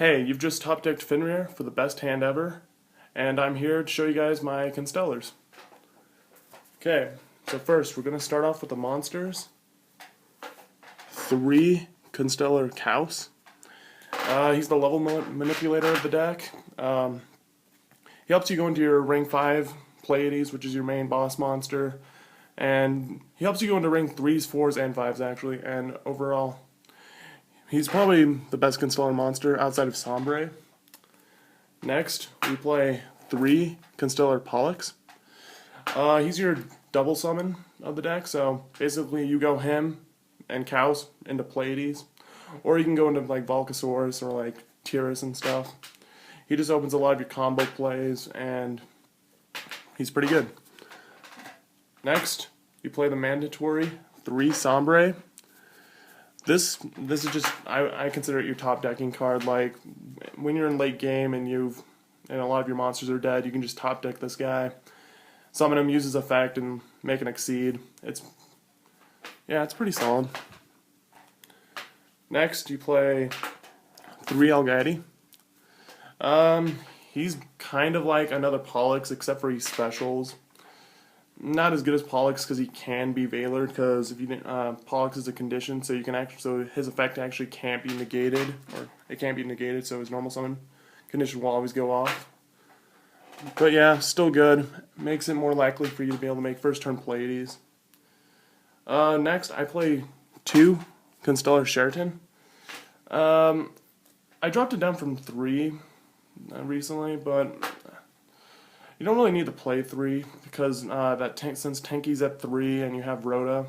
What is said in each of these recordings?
Hey, you've just top decked Fenrir for the best hand ever, and I'm here to show you guys my Constellars. Okay, so first we're going to start off with the monsters. 3 Constellar Kaus. He's the level manipulator of the deck. He helps you go into your Ring 5 Pleiades, which is your main boss monster, and he helps you go into Ring 3s, 4s, and 5s actually, and overall he's probably the best Constellar monster outside of Sombre. Next, we play 3 Constellar Pollux. He's your double summon of the deck, so basically you go him and Kaus into Pleiades, or you can go into like Volcasaurus or like Tyrus and stuff. He just opens a lot of your combo plays, and he's pretty good. Next, you play the mandatory 3 Sombre. This is just I consider it your top decking card. Like when you're in late game and a lot of your monsters are dead, you can just top deck this guy, summon him, use his effect, and make an exceed. It's pretty solid. Next, you play 3 Algadi. He's kind of like another Pollux, except for he specials. Not as good as Pollux because he can be Veilered, because if you Pollux is a condition, so his effect actually can't be negated, or it can't be negated, so his normal summon condition will always go off. But yeah, still good. Makes it more likely for you to be able to make first turn Pleiades. Next, I play 2 Constellar Sheraton. I dropped it down from 3 recently, but you don't really need to play 3 because since Tenki's at 3 and you have Rhoda,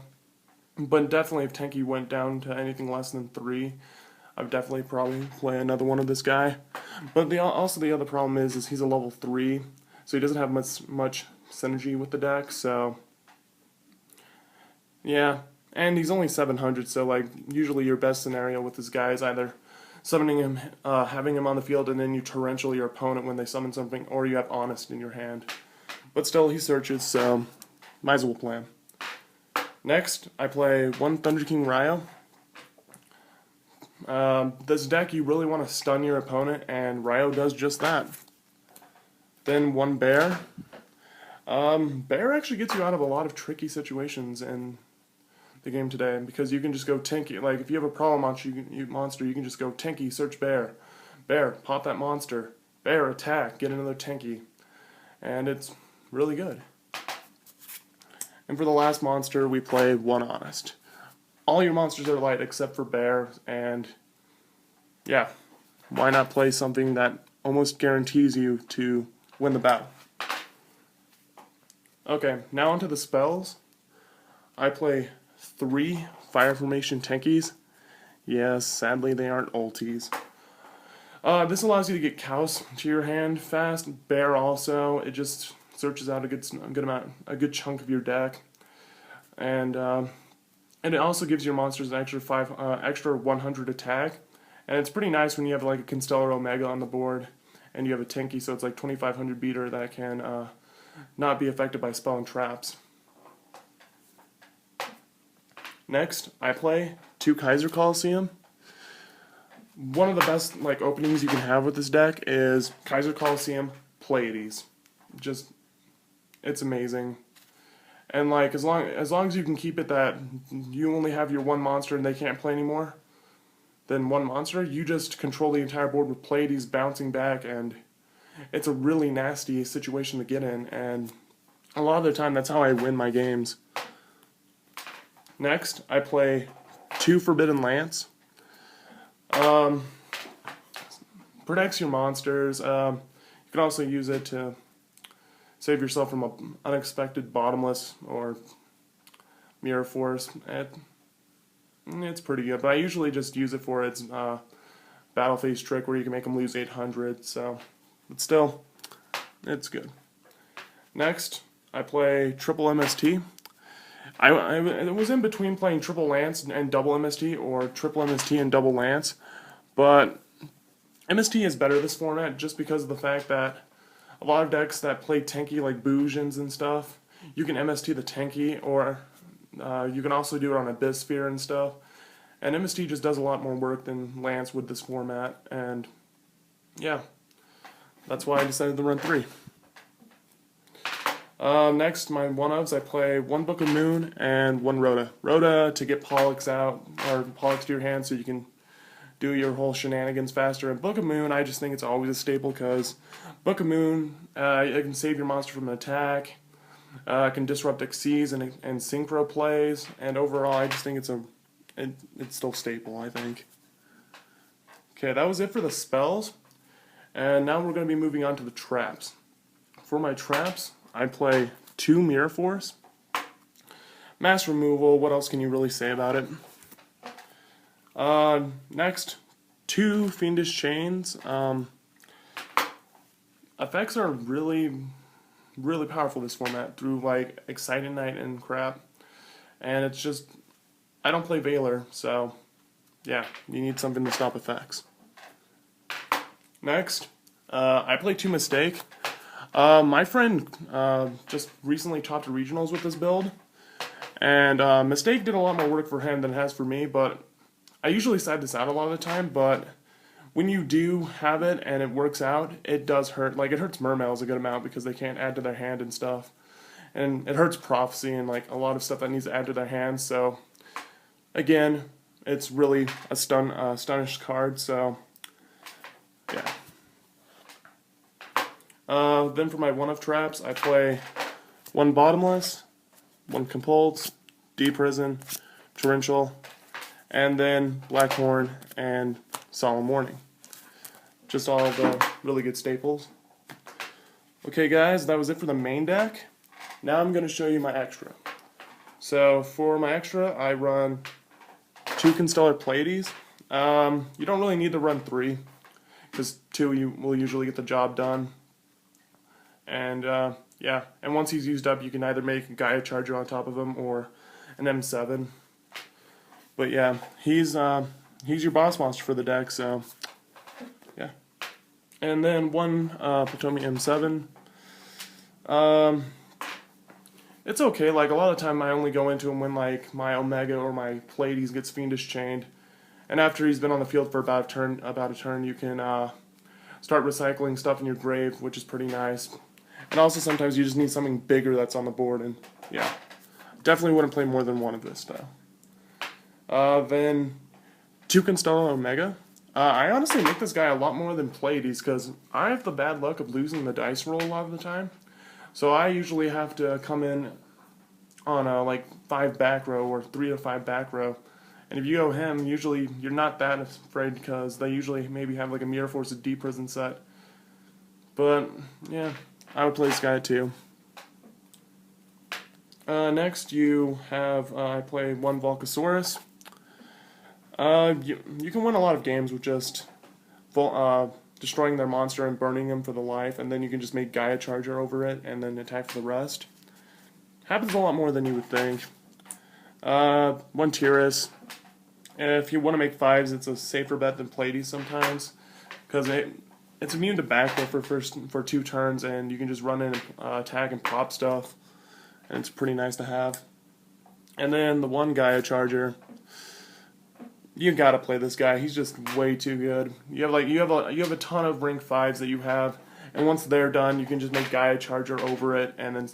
but definitely if Tenki went down to anything less than 3, I'd definitely probably play another one of this guy. But also the other problem is he's a level 3, so he doesn't have much synergy with the deck. So yeah, and he's only 700, so like usually your best scenario with this guy is either summoning him, having him on the field, and then you torrential your opponent when they summon something, or you have Honest in your hand. But still, he searches, so might as well play him. Next, I play 1 Thunder King Ryo. This deck, you really want to stun your opponent, and Ryo does just that. Then 1 Bear. Bear actually gets you out of a lot of tricky situations in the game today, because you can just go Tinky. Like if you have a problem monster, you can just go Tinky, search Bear. Bear, pop that monster. Bear, attack, get another Tinky. And it's really good. And for the last monster, we play 1 Honest. All your monsters are light except for Bear, and yeah, why not play something that almost guarantees you to win the battle? Okay, now onto the spells. I play 3 Fire Formation Tenkies. Yes, sadly they aren't ultis. This allows you to get Kaus to your hand fast. Bear also, it just searches out a good chunk of your deck, and it also gives your monsters an extra 100 attack, and it's pretty nice when you have like a Constellar Omega on the board, and you have a Tenki, so it's like 2500 beater that can not be affected by spell and traps. Next, I play 2 Kaiser Coliseum. One of the best openings you can have with this deck is Kaiser Coliseum Pleiades. It's amazing. And as long as you can keep it that you only have your 1 monster and they can't play anymore than 1 monster, you just control the entire board with Pleiades bouncing back, and it's a really nasty situation to get in, and a lot of the time that's how I win my games. Next, I play 2 Forbidden Lance. Protects your monsters. You can also use it to save yourself from an unexpected Bottomless or Mirror Force. It's pretty good, but I usually just use it for its Battle Phase trick where you can make them lose 800, but still, it's good. Next, I play Triple MST. I was in between playing Triple Lance and Double MST, or Triple MST and Double Lance, but MST is better this format just because of the fact that a lot of decks that play Tenki like Boojins and stuff, you can MST the Tenki, or you can also do it on Abyss Sphere and stuff, and MST just does a lot more work than Lance would this format, and yeah, that's why I decided to run 3. Next, my one-ofs, I play 1 Book of Moon and 1 Rhoda. Rhoda to get Pollux out, or Pollux to your hand so you can do your whole shenanigans faster. And Book of Moon, I just think it's always a staple because Book of Moon, it can save your monster from an attack, can disrupt Xyz and synchro plays, and overall, I just think it's still staple, I think. Okay, that was it for the spells, and now we're going to be moving on to the traps. For my traps, I play 2 Mirror Force. Mass Removal, what else can you really say about it? Next, 2 Fiendish Chains. Effects are really powerful this format through like Excited Knight and crap. And it's just, I don't play Valor, so yeah, you need something to stop effects. Next, I play 2 Mistake. My friend just recently topped regionals with this build, and Mistake did a lot more work for him than it has for me, but I usually side this out a lot of the time, but when you do have it and it works out, it does hurt. Like, it hurts Mermails a good amount because they can't add to their hand and stuff, and it hurts Prophecy and like a lot of stuff that needs to add to their hand, so again, it's really a stunish card, so yeah. Then for my one-of traps, I play 1 Bottomless, 1 Compulse, Deprison, Torrential, and then Blackhorn and Solemn Warning. Just all the really good staples. Okay guys, that was it for the main deck. Now I'm going to show you my extra. So for my extra, I run 2 Constellar Pleiades. You don't really need to run 3, because 2 you will usually get the job done. And yeah, and once he's used up, you can either make a Gaia Charger on top of him or an M7. But yeah, he's your boss monster for the deck, so yeah. And then 1 Potomi M7. It's okay. Like, a lot of the time, I only go into him when like my Omega or my Pleiades gets Fiendish Chained, and after he's been on the field for about a turn, you can start recycling stuff in your grave, which is pretty nice. And also sometimes you just need something bigger that's on the board, and yeah, definitely wouldn't play more than 1 of this though. Then 2 Constellar Omega. I honestly make this guy a lot more than Pleiades because I have the bad luck of losing the dice roll a lot of the time. So I usually have to come in on a like 5 back row or 3 to 5 back row. And if you go him, usually you're not that afraid because they usually maybe have like a Mirror Force of Deprison set. But yeah, I would play this guy too. Next you have, I play 1 Volcasaurus. You can win a lot of games with just destroying their monster and burning him for the life, and then you can just make Gaia Charger over it and then attack for the rest. Happens a lot more than you would think. 1 Tyrus. If you want to make 5s, it's a safer bet than Pleiades sometimes, because it's immune to backrow for 2 turns, and you can just run in and attack and pop stuff, and it's pretty nice to have. And then the 1 Gaia Charger. You gotta play this guy. He's just way too good. You have a ton of rank 5s that you have, and once they're done, you can just make Gaia Charger over it and then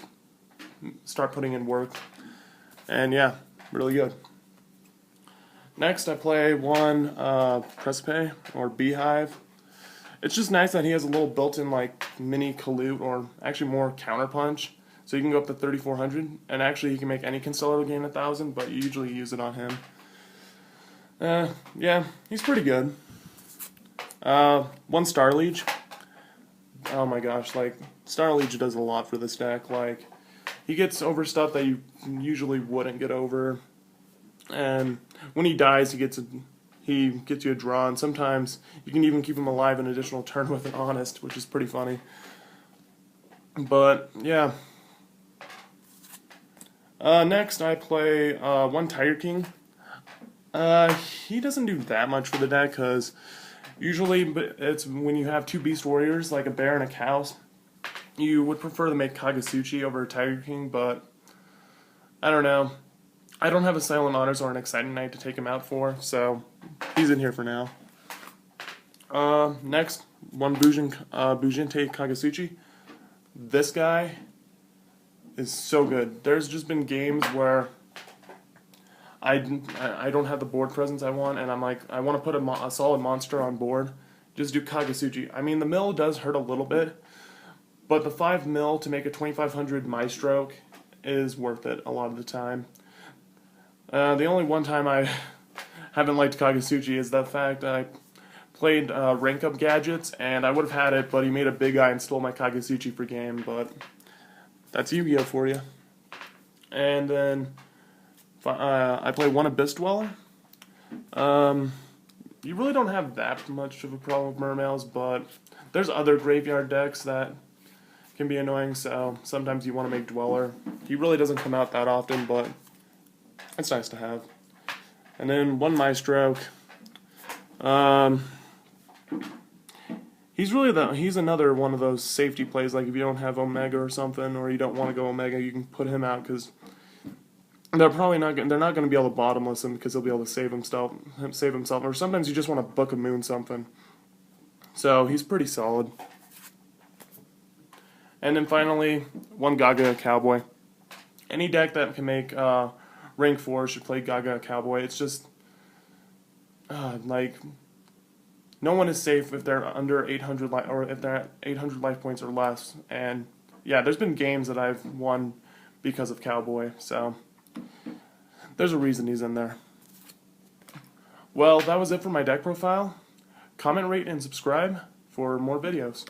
start putting in work. And yeah, really good. Next, I play 1 Precipice or Beehive. It's just nice that he has a little built-in like mini Kalute, or actually more counterpunch, so you can go up to 3,400, and actually he can make any Constellar gain 1,000, but you usually use it on him. Yeah, he's pretty good. 1 Star Leech. Oh my gosh, like, Star Leech does a lot for this deck. Like, he gets over stuff that you usually wouldn't get over, and when he dies, he gets you a draw, and sometimes you can even keep him alive an additional turn with an Honest, which is pretty funny. But yeah. Next, I play 1 Tiger King. He doesn't do that much for the deck, because usually it's when you have 2 Beast Warriors, like a Bear and a Cow, you would prefer to make Kagasuchi over Tiger King, but I don't know. I don't have a Silent Honors or an Exciting Knight to take him out for, so he's in here for now. Next, one Bujinte Kagasuchi. This guy is so good. There's just been games where I don't have the board presence I want, and I'm like, I want to put a solid monster on board. Just do Kagasuchi. I mean, the mill does hurt a little bit, but the 5 mil to make a 2500 Maestroke is worth it a lot of the time. The only one time I haven't liked Kagasuchi is the fact I played rank up gadgets, and I would have had it, but he made a big eye and stole my Kagasuchi per game, but that's Yu-Gi-Oh for you. And then I play one Abyss Dweller. You really don't have that much of a problem with Mermails, but there's other graveyard decks that can be annoying, so sometimes you want to make Dweller. He really doesn't come out that often, but it's nice to have. And then one Maestroke. He's another one of those safety plays, like if you don't have Omega or something, or you don't want to go Omega, you can put him out, because they're not going to be able to bottomless him, because he'll be able to save himself, or sometimes you just want to book a moon something. So he's pretty solid. And then finally, one Gaga Cowboy. Any deck that can make rank 4 should play Gaga Cowboy. It's just like, no one is safe if they're under 800 life, or if they're at 800 life points or less. And yeah, there's been games that I've won because of Cowboy, so there's a reason he's in there. Well, that was it for my deck profile. Comment, rate, and subscribe for more videos.